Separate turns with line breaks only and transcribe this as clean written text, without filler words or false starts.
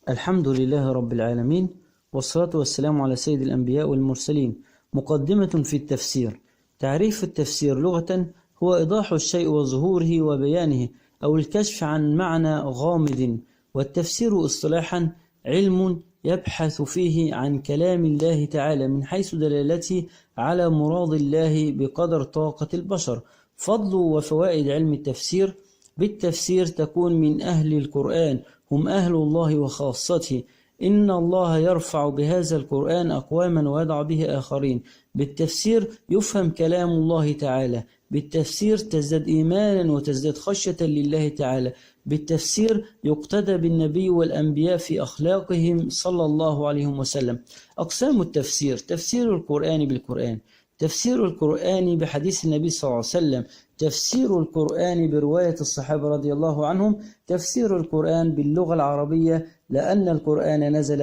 الحمد لله رب العالمين، والصلاة والسلام على سيد الأنبياء والمرسلين. مقدمة في التفسير. تعريف التفسير لغة هو إيضاح الشيء وظهوره وبيانه، أو الكشف عن معنى غامض. والتفسير اصطلاحا علم يبحث فيه عن كلام الله تعالى من حيث دلالته على مراد الله بقدر طاقة البشر. فضل وفوائد علم التفسير: بالتفسير تكون من أهل القرآن، هم أهل الله وخاصته. إن الله يرفع بهذا القرآن أقواما ويضع به آخرين. بالتفسير يفهم كلام الله تعالى. بالتفسير تزداد إيمانا وتزداد خشية لله تعالى. بالتفسير يقتدى بالنبي والأنبياء في أخلاقهم صلى الله عليه وسلم. أقسام التفسير: تفسير القرآن بالقرآن، تفسير القرآن بحديث النبي صلى الله عليه وسلم، تفسير القرآن برواية الصحابة رضي الله عنهم، تفسير القرآن باللغة العربية لأن القرآن نزل